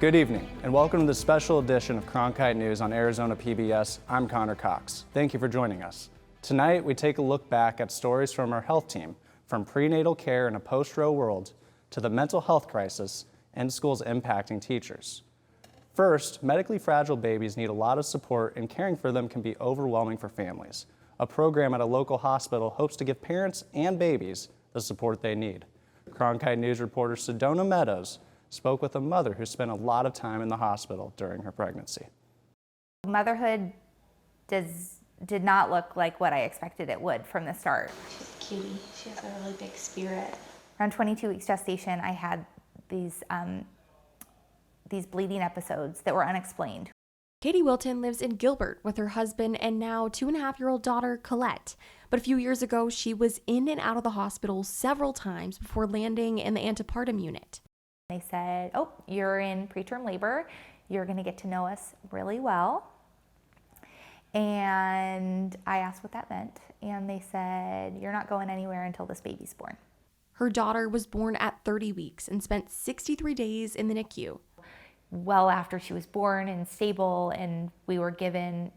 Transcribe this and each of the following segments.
Good evening, and welcome to the special edition of Cronkite News on Arizona PBS. I'm Connor Cox. Thank you for joining us. Tonight, we take a look back at stories from our health team, from prenatal care in a post-Rowe world to the mental health crisis and schools impacting teachers. First, medically fragile babies need a lot of support, and caring for them can be overwhelming for families. A program at a local hospital hopes to give parents and babies the support they need. Cronkite News reporter Sedona Meadows spoke with a mother who spent a lot of time in the hospital during her pregnancy. Motherhood did not look like what I expected it would from the start. She's a cutie. She has a really big spirit. Around 22 weeks gestation, I had these bleeding episodes that were unexplained. Katie Wilton lives in Gilbert with her husband and now 2.5-year-old daughter, Colette. But a few years ago, she was in and out of the hospital several times before landing in the antepartum unit. They said, oh, you're in preterm labor. You're going to get to know us really well. And I asked what that meant. And they said, you're not going anywhere until this baby's born. Her daughter was born at 30 weeks and spent 63 days in the NICU. Well after she was born and stable, and we were given,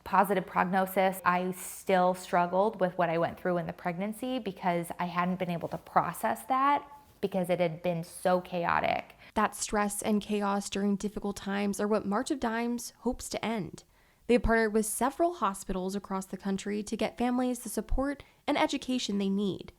positive prognosis, I still struggled with what I went through in the pregnancy because I hadn't been able to process that because it had been so chaotic. That stress and chaos during difficult times are what March of Dimes hopes to end. They have partnered with several hospitals across the country to get families the support and education they need.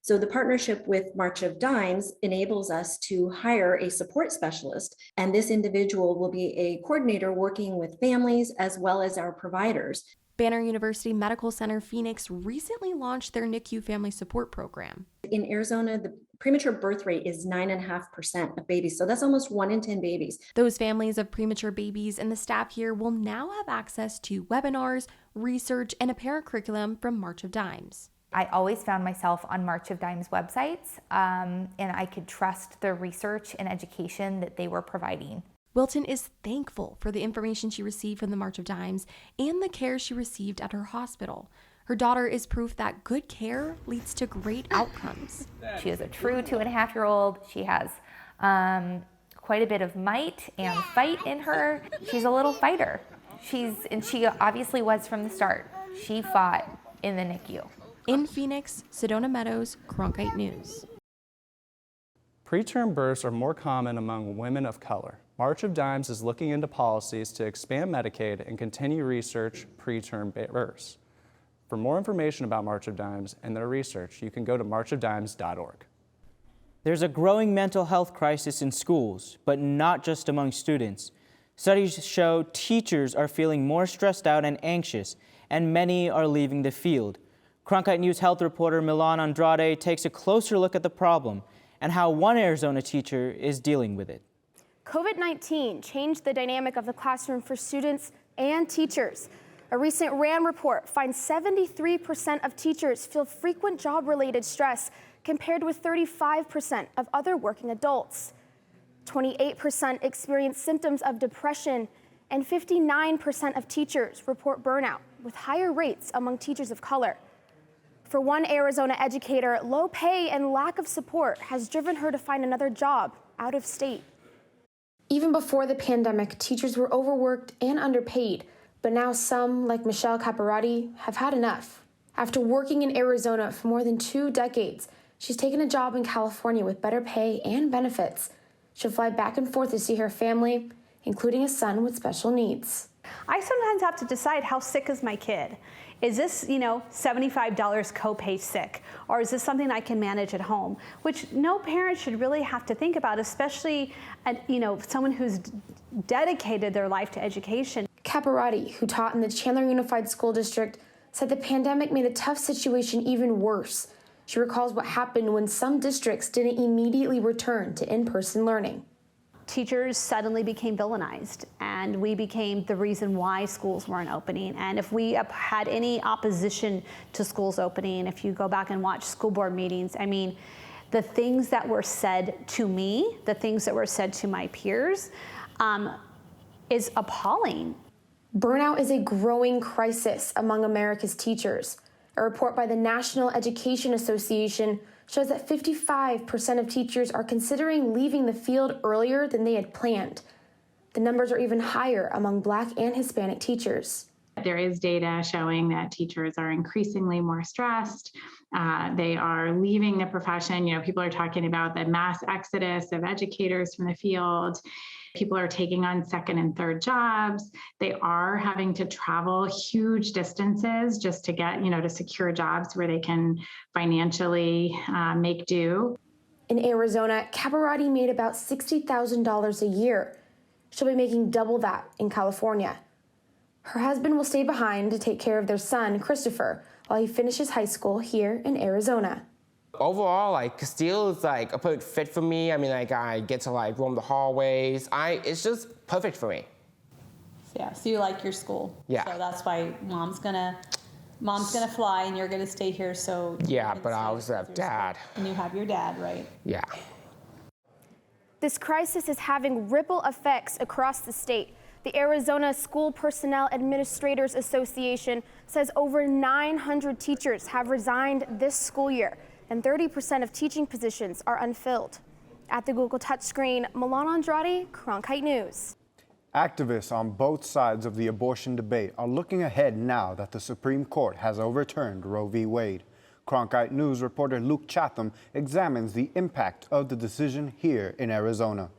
So the partnership with March of Dimes enables us to hire a support specialist, and this individual will be a coordinator working with families as well as our providers. Banner University Medical Center Phoenix recently launched their NICU family support program. In Arizona, the premature birth rate is 9.5% of babies, so that's almost 1 in 10 babies. Those families of premature babies and the staff here will now have access to webinars, research, and a parent curriculum from March of Dimes. I always found myself on March of Dimes websites, and I could trust the research and education that they were providing. Wilton is thankful for the information she received from the March of Dimes and the care she received at her hospital. Her daughter is proof that good care leads to great outcomes. She is a true 2.5-year-old. She has quite a bit of might and fight in her. She's a little fighter. And she obviously was from the start. She fought in the NICU. In Phoenix, Sedona Meadows, Cronkite News. Preterm births are more common among women of color. March of Dimes is looking into policies to expand Medicaid and continue research preterm births. For more information about March of Dimes and their research, you can go to marchofdimes.org. There's a growing mental health crisis in schools, but not just among students. Studies show teachers are feeling more stressed out and anxious, and many are leaving the field. Cronkite News health reporter Milan Andrade takes a closer look at the problem and how one Arizona teacher is dealing with it. COVID-19 changed the dynamic of the classroom for students and teachers. A recent RAND report finds 73% of teachers feel frequent job-related stress compared with 35% of other working adults. 28% experience symptoms of depression, and 59% of teachers report burnout, with higher rates among teachers of color. For one Arizona educator, low pay and lack of support has driven her to find another job out of state. Even before the pandemic, teachers were overworked and underpaid, but now some, like Michelle Caparati, have had enough. After working in Arizona for more than 2 decades, she's taken a job in California with better pay and benefits. She'll fly back and forth to see her family, including a son with special needs. I sometimes have to decide, how sick is my kid? Is this, $75 copay sick? Or is this something I can manage at home? Which no parent should really have to think about, especially someone who's dedicated their life to education. Caparati, who taught in the Chandler Unified School District, said the pandemic made a tough situation even worse. She recalls what happened when some districts didn't immediately return to in-person learning. Teachers suddenly became villainized, and we became the reason why schools weren't opening. And if we had any opposition to schools opening, if you go back and watch school board meetings, the things that were said to me, the things that were said to my peers, is appalling. Burnout is a growing crisis among America's teachers. A report by the National Education Association shows that 55% of teachers are considering leaving the field earlier than they had planned. The numbers are even higher among Black and Hispanic teachers. There is data showing that teachers are increasingly more stressed. They are leaving the profession. People are talking about the mass exodus of educators from the field. People are taking on second and third jobs. They are having to travel huge distances just to get, to secure jobs where they can financially make do. In Arizona, Cabarati made about $60,000 a year. She'll be making double that in California. Her husband will stay behind to take care of their son, Christopher, while he finishes high school here in Arizona. Overall, Castile is a perfect fit for me. I get to roam the hallways. It's just perfect for me. Yeah, so you like your school. Yeah. So that's why mom's gonna fly and you're gonna stay here. So yeah, but I also have dad. And you have your dad, right? Yeah. This crisis is having ripple effects across the state. The Arizona School Personnel Administrators Association says over 900 teachers have resigned this school year, and 30% of teaching positions are unfilled. At the Google touchscreen, Milan Andrade, Cronkite News. Activists on both sides of the abortion debate are looking ahead now that the Supreme Court has overturned Roe v. Wade. Cronkite News reporter Luke Chatham examines the impact of the decision here in Arizona.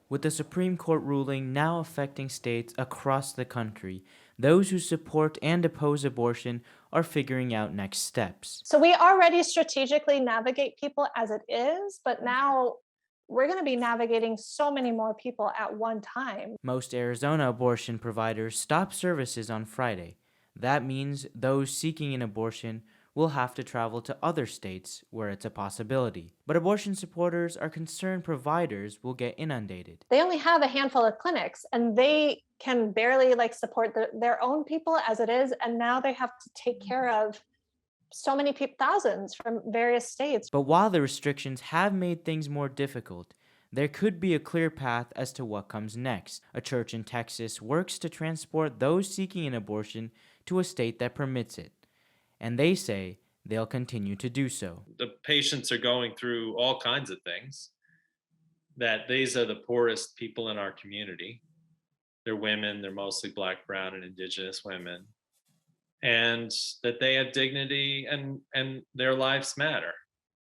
With the Supreme Court ruling now affecting states across the country, those who support and oppose abortion are figuring out next steps. So we already strategically navigate people as it is, but now we're going to be navigating so many more people at one time. Most Arizona abortion providers stopped services on Friday. That means those seeking an abortion will have to travel to other states where it's a possibility. But abortion supporters are concerned providers will get inundated. They only have a handful of clinics and they can barely support their own people as it is. And now they have to take care of so many people, thousands from various states. But while the restrictions have made things more difficult, there could be a clear path as to what comes next. A church in Texas works to transport those seeking an abortion to a state that permits it. And they say they'll continue to do so. The patients are going through all kinds of things, that these are the poorest people in our community. They're women, they're mostly Black, brown, and indigenous women, and that they have dignity and their lives matter.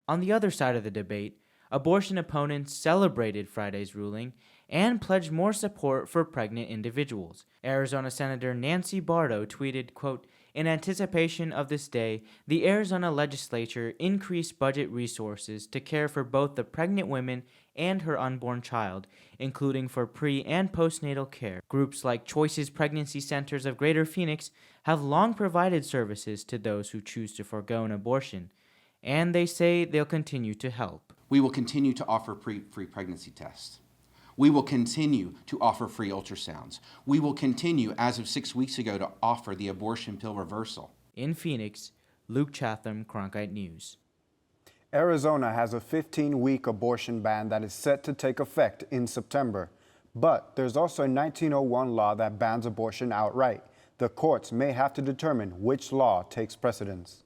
On the other side of the debate, abortion opponents celebrated Friday's ruling and pledged more support for pregnant individuals. Arizona Senator Nancy Bardo tweeted, quote, "In anticipation of this day, the Arizona legislature increased budget resources to care for both the pregnant woman and her unborn child, including for pre- and postnatal care. Groups like Choices Pregnancy Centers of Greater Phoenix have long provided services to those who choose to forego an abortion, and they say they'll continue to help." We will continue to offer free pregnancy tests. We will continue to offer free ultrasounds. We will continue, as of 6 weeks ago, to offer the abortion pill reversal. In Phoenix, Luke Chatham, Cronkite News. Arizona has a 15-week abortion ban that is set to take effect in September. But there's also a 1901 law that bans abortion outright. The courts may have to determine which law takes precedence.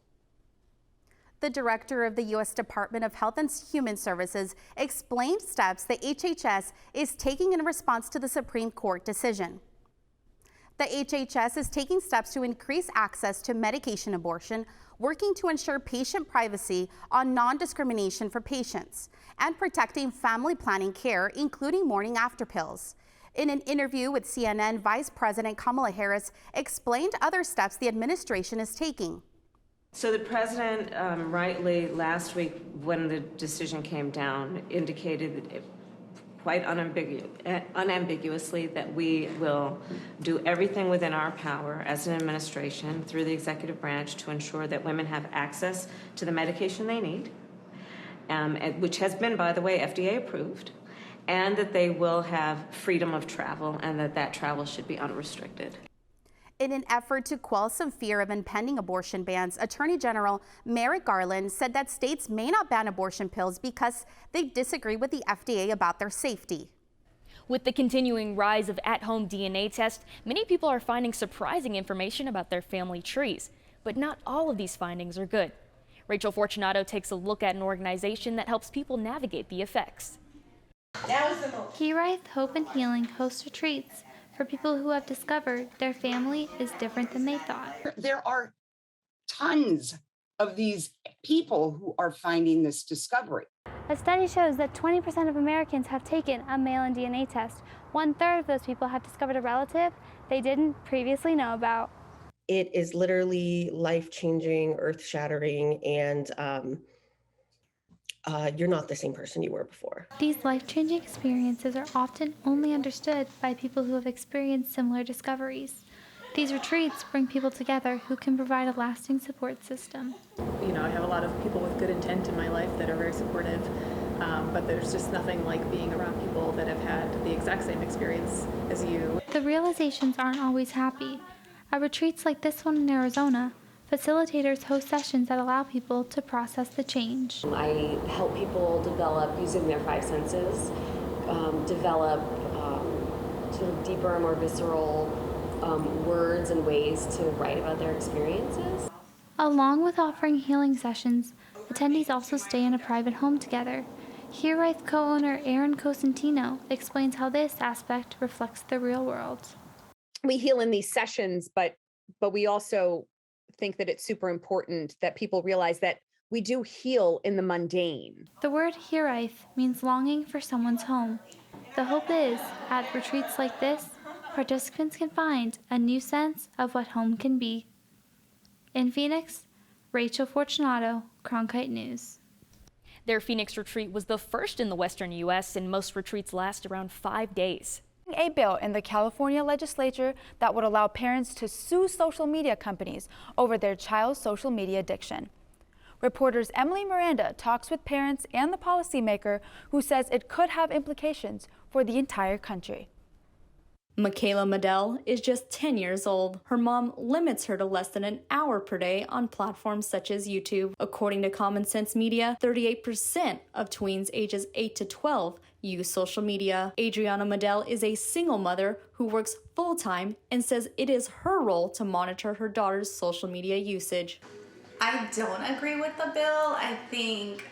The director of the U.S. Department of Health and Human Services explained steps the HHS is taking in response to the Supreme Court decision. The HHS is taking steps to increase access to medication abortion, working to ensure patient privacy on non-discrimination for patients, and protecting family planning care, including morning after pills. In an interview with CNN, Vice President Kamala Harris explained other steps the administration is taking. So the president rightly last week, when the decision came down, indicated quite unambiguously that we will do everything within our power as an administration through the executive branch to ensure that women have access to the medication they need, which has been, by the way, FDA approved, and that they will have freedom of travel and that travel should be unrestricted. In an effort to quell some fear of impending abortion bans, Attorney General Merrick Garland said that states may not ban abortion pills because they disagree with the FDA about their safety. With the continuing rise of at-home DNA tests, many people are finding surprising information about their family trees. But not all of these findings are good. Rachel Fortunato takes a look at an organization that helps people navigate the effects. Herife Hope and Healing hosts retreats for people who have discovered their family is different than they thought. There are tons of these people who are finding this discovery. A study shows that 20% of Americans have taken a mail-in DNA test. 1/3 of those people have discovered a relative they didn't previously know about. It is literally life-changing, earth-shattering, and you're not the same person you were before. These life-changing experiences are often only understood by people who have experienced similar discoveries. These retreats bring people together who can provide a lasting support system. You know, I have a lot of people with good intent in my life that are very supportive, but there's just nothing like being around people that have had the exact same experience as you. The realizations aren't always happy. At retreats like this one in Arizona, facilitators host sessions that allow people to process the change. I help people develop, using their 5 senses, develop sort of deeper and more visceral words and ways to write about their experiences. Along with offering healing sessions, attendees also stay in a private home together. Herife co-owner Aaron Cosentino explains how this aspect reflects the real world. We heal in these sessions, but we also think that it's super important that people realize that we do heal in the mundane. The word Herife means longing for someone's home. The hope is, at retreats like this, participants can find a new sense of what home can be. In Phoenix, Rachel Fortunato, Cronkite News. Their Phoenix retreat was the first in the Western U.S., and most retreats last around 5 days. A bill in the California legislature that would allow parents to sue social media companies over their child's social media addiction. Reporters Emily Miranda talks with parents and the policymaker who says it could have implications for the entire country. Michaela Medell is just 10 years old. Her mom limits her to less than an hour per day on platforms such as YouTube. According to Common Sense Media, 38% of tweens ages 8 to 12 use social media. Adriana Medell is a single mother who works full-time and says it is her role to monitor her daughter's social media usage. I don't agree with the bill. I think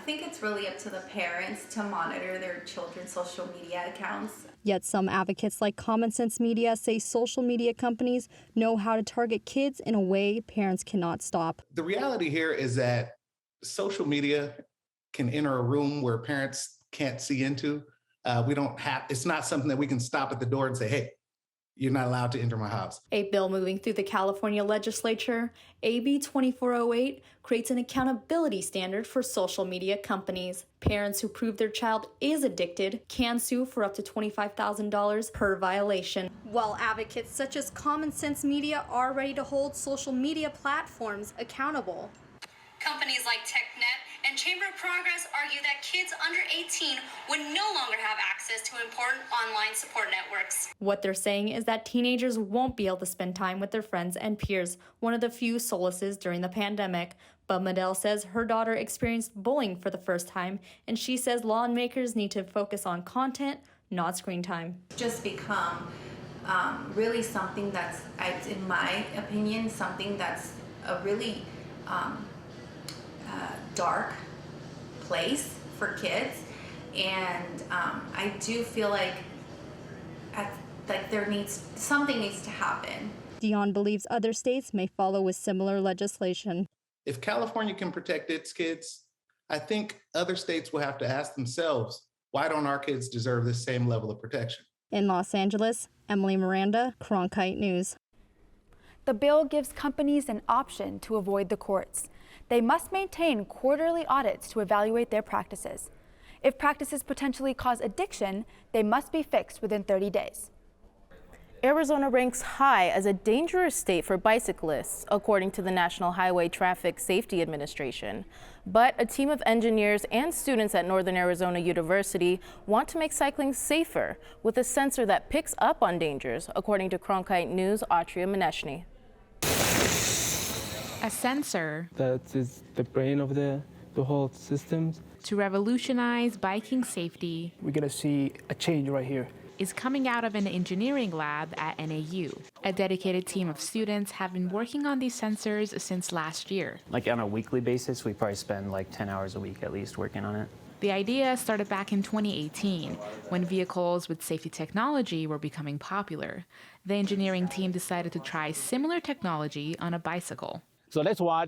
it's really up to the parents to monitor their children's social media accounts. Yet some advocates like Common Sense Media say social media companies know how to target kids in a way parents cannot stop. The reality here is that social media can enter a room where parents can't see into. It's not something that we can stop at the door and say, hey, you're not allowed to enter my house. A bill moving through the California legislature, AB 2408, creates an accountability standard for social media companies. Parents who prove their child is addicted can sue for up to $25,000 per violation. While advocates such as Common Sense Media are ready to hold social media platforms accountable. Companies like TechNet and Chamber of Progress argue that kids under 18 would no longer have access to important online support networks. What they're saying is that teenagers won't be able to spend time with their friends and peers, one of the few solaces during the pandemic. But Medell says her daughter experienced bullying for the first time, and she says lawmakers need to focus on content, not screen time. Just become really something that's, in my opinion, something that's a really dark place for kids, and I do feel like something needs to happen. Dion believes other states may follow with similar legislation. If California can protect its kids, I think other states will have to ask themselves, why don't our kids deserve the same level of protection? In Los Angeles, Emily Miranda, Cronkite News. The bill gives companies an option to avoid the courts. They must maintain quarterly audits to evaluate their practices. If practices potentially cause addiction, they must be fixed within 30 days. Arizona ranks high as a dangerous state for bicyclists, according to the National Highway Traffic Safety Administration. But a team of engineers and students at Northern Arizona University want to make cycling safer with a sensor that picks up on dangers, according to Cronkite News' Atria Maneshny. A sensor that is the brain of the whole system. To revolutionize biking safety. We're going to see a change right here. is coming out of an engineering lab at NAU. A dedicated team of students have been working on these sensors since last year. Like on a weekly basis, we probably spend like 10 hours a week at least working on it. The idea started back in 2018, when vehicles with safety technology were becoming popular. The engineering team decided to try similar technology on a bicycle. So that's why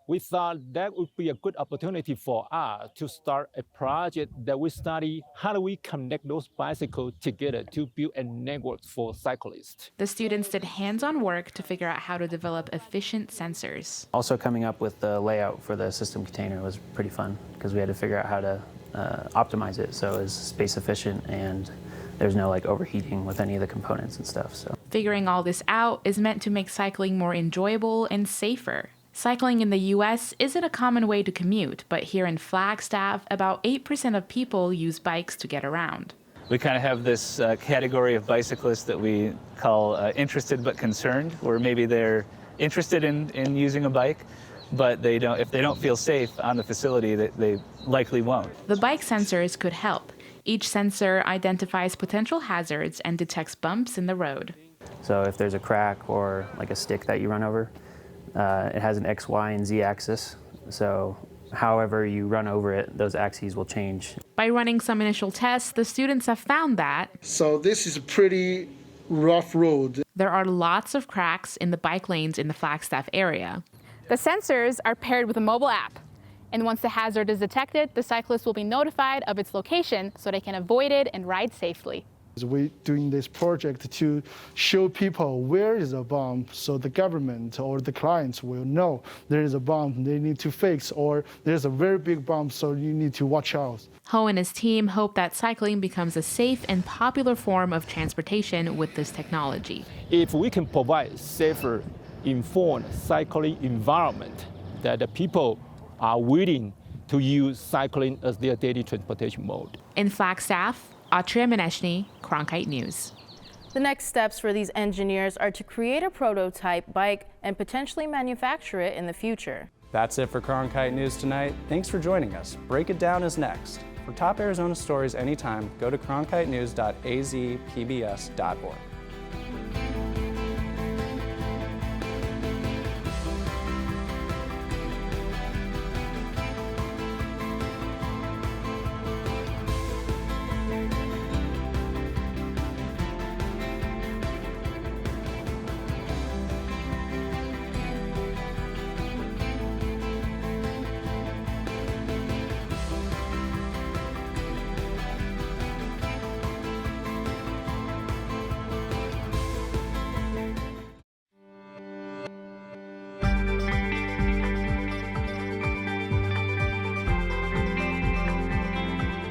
we thought that would be a good opportunity for us to start a project that we study how do we connect those bicycles together to build a network for cyclists. The students did hands-on work to figure out how to develop efficient sensors. Also coming up with the layout for the system container was pretty fun because we had to figure out how to optimize it so it was space efficient and there's no like overheating with any of the components and stuff. So figuring all this out is meant to make cycling more enjoyable and safer. Cycling in the U.S. isn't a common way to commute, but here in Flagstaff, about 8% of people use bikes to get around. We kind of have this category of bicyclists that we call interested but concerned, where maybe they're interested in using a bike, but if they don't feel safe on the facility, they likely won't. The bike sensors could help. Each sensor identifies potential hazards and detects bumps in the road. So if there's a crack or like a stick that you run over, it has an X, Y, and Z axis. So however you run over it, those axes will change. By running some initial tests, the students have found that so this is a pretty rough road. There are lots of cracks in the bike lanes in the Flagstaff area. The sensors are paired with a mobile app, and once the hazard is detected, the cyclist will be notified of its location so they can avoid it and ride safely. We're doing this project to show people where is a bomb so the government or the clients will know there is a bomb they need to fix or there's a very big bomb so you need to watch out. Ho and his team hope that cycling becomes a safe and popular form of transportation with this technology. If we can provide safer, informed cycling environment that the people are willing to use cycling as their daily transportation mode. In Flagstaff, Atria Mineshny, Cronkite News. The next steps for these engineers are to create a prototype bike and potentially manufacture it in the future. That's it for Cronkite News tonight. Thanks for joining us. Break It Down is next. For top Arizona stories anytime, go to cronkitenews.azpbs.org.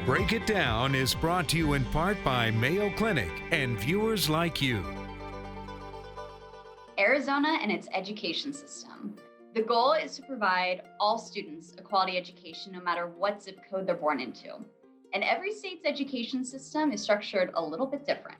Break It Down is brought to you in part by Mayo Clinic and viewers like you. Arizona and its education system. The goal is to provide all students a quality education no matter what zip code they're born into. And every state's education system is structured a little bit different.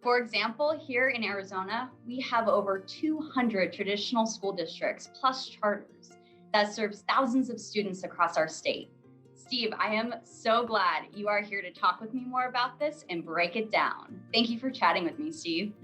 For example, here in Arizona, we have over 200 traditional school districts plus charters that serves thousands of students across our state. Steve, I am so glad you are here to talk with me more about this and break it down. Thank you for chatting with me, Steve.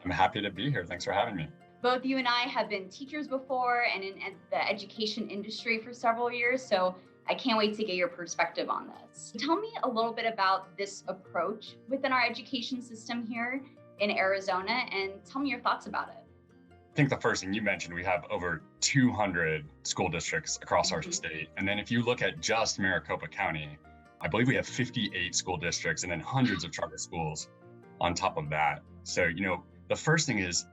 I'm happy to be here. Thanks for having me. Both you and I have been teachers before and in the education industry for several years, so I can't wait to get your perspective on this. Tell me a little bit about this approach within our education system here in Arizona and tell me your thoughts about it. I think the first thing you mentioned, we have over 200 school districts across our state. And then if you look at just Maricopa County, I believe we have 58 school districts and then hundreds of charter schools on top of that. So, the first thing is,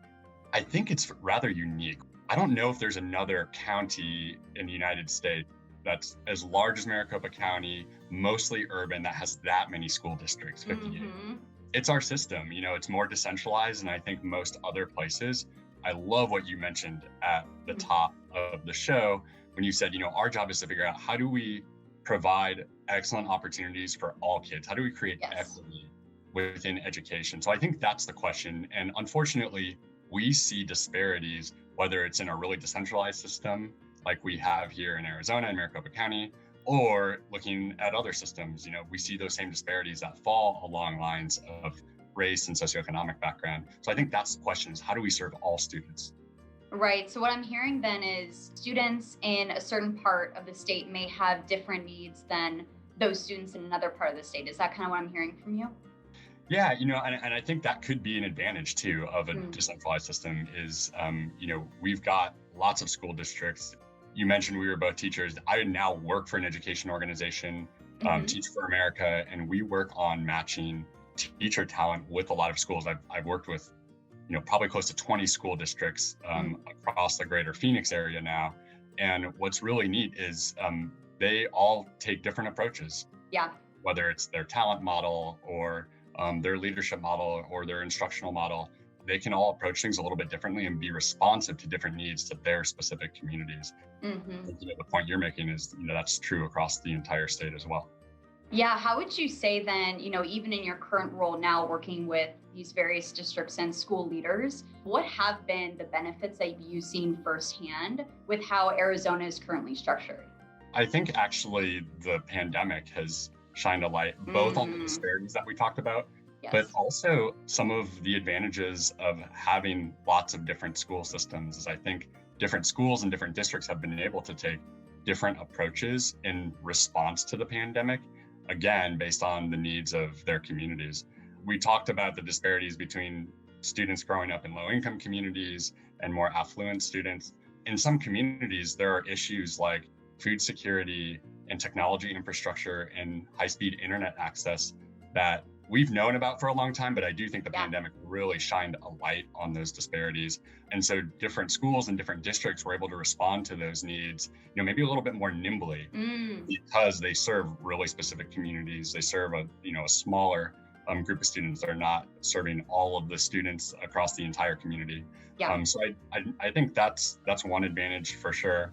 I think it's rather unique. I don't know if there's another county in the United States that's as large as Maricopa County, mostly urban, that has that many school districts, 58. It's our system, it's more decentralized than I think most other places. I love what you mentioned at the top of the show when you said, our job is to figure out how do we provide excellent opportunities for all kids? How do we create equity within education? So I think that's the question. And unfortunately, we see disparities, whether it's in a really decentralized system like we have here in Arizona and Maricopa County, or looking at other systems, we see those same disparities that fall along lines of race and socioeconomic background. So I think that's the question, is how do we serve all students? Right. So what I'm hearing then is students in a certain part of the state may have different needs than those students in another part of the state. Is that kind of what I'm hearing from you? Yeah, and I think that could be an advantage too of a decentralized system is, we've got lots of school districts. You mentioned we were both teachers. I now work for an education organization, Teach for America, and we work on matching teacher talent with a lot of schools. I've worked with, probably close to 20 school districts across the greater Phoenix area now. And what's really neat is they all take different approaches. Yeah. Whether it's their talent model or their leadership model or their instructional model, they can all approach things a little bit differently and be responsive to different needs to their specific communities. The point you're making is, that's true across the entire state as well. Yeah. How would you say then, even in your current role now working with these various districts and school leaders, what have been the benefits that you've seen firsthand with how Arizona is currently structured? I think actually the pandemic has shined a light both on the disparities that we talked about, but also some of the advantages of having lots of different school systems. Is I think different schools and different districts have been able to take different approaches in response to the pandemic, again, based on the needs of their communities. We talked about the disparities between students growing up in low-income communities and more affluent students. In some communities, there are issues like food security and technology infrastructure and high-speed internet access that we've known about for a long time, but I do think the pandemic really shined a light on those disparities. And so different schools and different districts were able to respond to those needs, maybe a little bit more nimbly because they serve really specific communities. They serve a smaller group of students. They're not serving all of the students across the entire community. So I think that's one advantage for sure.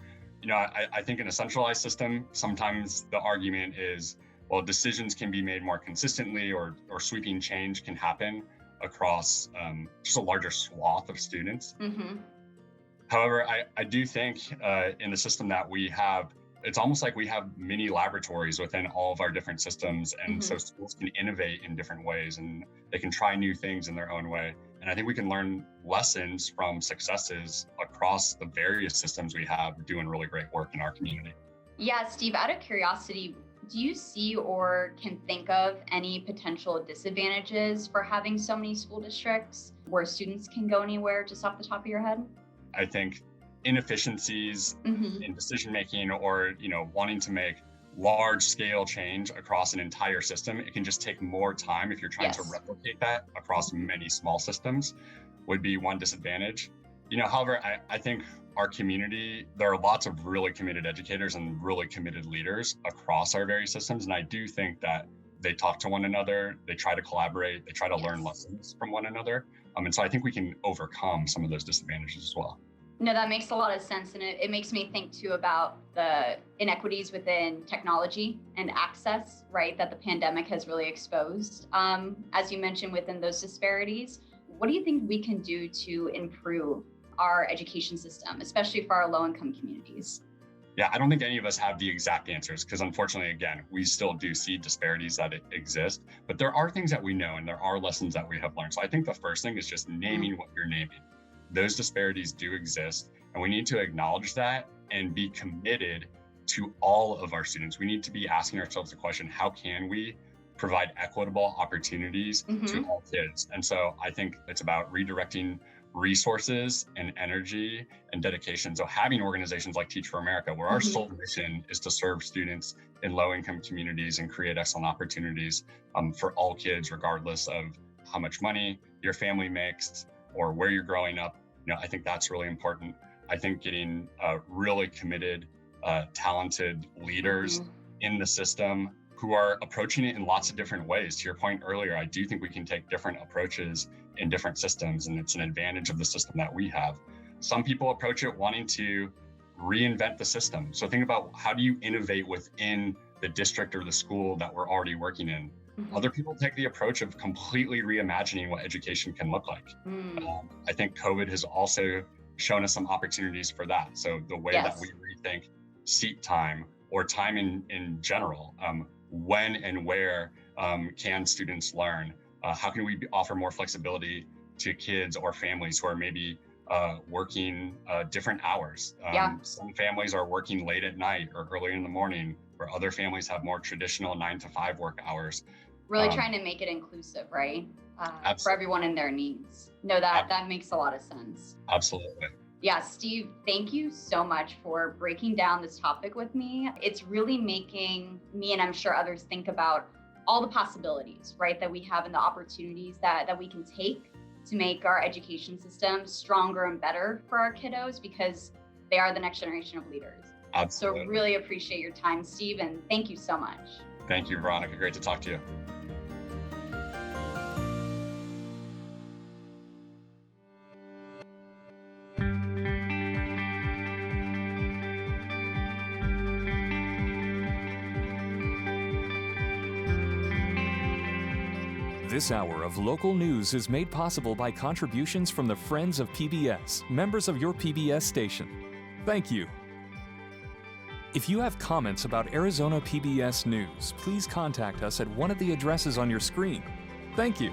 I think in a centralized system, sometimes the argument is, well, decisions can be made more consistently or sweeping change can happen across just a larger swath of students. However, I do think in the system that we have, it's almost like we have mini laboratories within all of our different systems. And so schools can innovate in different ways and they can try new things in their own way. And I think we can learn lessons from successes across the various systems we have doing really great work in our community. Yeah, Steve, out of curiosity, do you see or can think of any potential disadvantages for having so many school districts where students can go anywhere just off the top of your head? I think inefficiencies in decision-making or, wanting to make large scale change across an entire system, it can just take more time if you're trying to replicate that across many small systems would be one disadvantage. However, I think our community, there are lots of really committed educators and really committed leaders across our various systems. And I do think that they talk to one another, they try to collaborate, they try to learn lessons from one another. And so I think we can overcome some of those disadvantages as well. No, that makes a lot of sense. And it makes me think too about the inequities within technology and access, right, that the pandemic has really exposed. As you mentioned, within those disparities, what do you think we can do to improve our education system, especially for our low-income communities? Yeah, I don't think any of us have the exact answers because unfortunately, again, we still do see disparities that exist, but there are things that we know and there are lessons that we have learned. So I think the first thing is just naming what you're naming. Those disparities do exist and we need to acknowledge that and be committed to all of our students. We need to be asking ourselves the question, how can we provide equitable opportunities to all kids? And so I think it's about redirecting resources and energy and dedication. So having organizations like Teach for America, where our sole mission is to serve students in low-income communities and create excellent opportunities for all kids, regardless of how much money your family makes or where you're growing up. I think that's really important. I think getting really committed, talented leaders in the system who are approaching it in lots of different ways. To your point earlier, I do think we can take different approaches in different systems, and it's an advantage of the system that we have. Some people approach it wanting to reinvent the system. So think about how do you innovate within the district or the school that we're already working in. Other people take the approach of completely reimagining what education can look like. I think COVID has also shown us some opportunities for that. So the way that we rethink seat time or time in general, when and where can students learn? How can we offer more flexibility to kids or families who are maybe working different hours? Some families are working late at night or early in the morning, where other families have more traditional 9 to 5 work hours. Really trying to make it inclusive, right? For everyone and their needs. No, that makes a lot of sense. Absolutely. Yeah, Steve, thank you so much for breaking down this topic with me. It's really making me, and I'm sure others, think about all the possibilities, right, that we have and the opportunities that we can take to make our education system stronger and better for our kiddos, because they are the next generation of leaders. Absolutely. So really appreciate your time, Steve, and thank you so much. Thank you, Veronica. Great to talk to you. This hour of local news is made possible by contributions from the Friends of PBS, members of your PBS station. Thank you. If you have comments about Arizona PBS News, please contact us at one of the addresses on your screen. Thank you.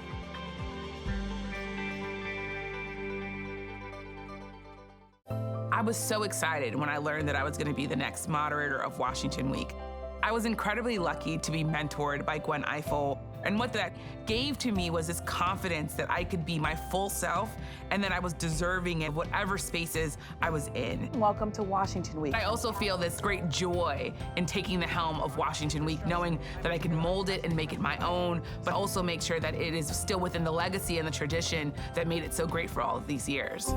I was so excited when I learned that I was going to be the next moderator of Washington Week. I was incredibly lucky to be mentored by Gwen Ifill, and what that gave to me was this confidence that I could be my full self and that I was deserving of whatever spaces I was in. Welcome to Washington Week. I also feel this great joy in taking the helm of Washington Week, knowing that I can mold it and make it my own, but also make sure that it is still within the legacy and the tradition that made it so great for all of these years.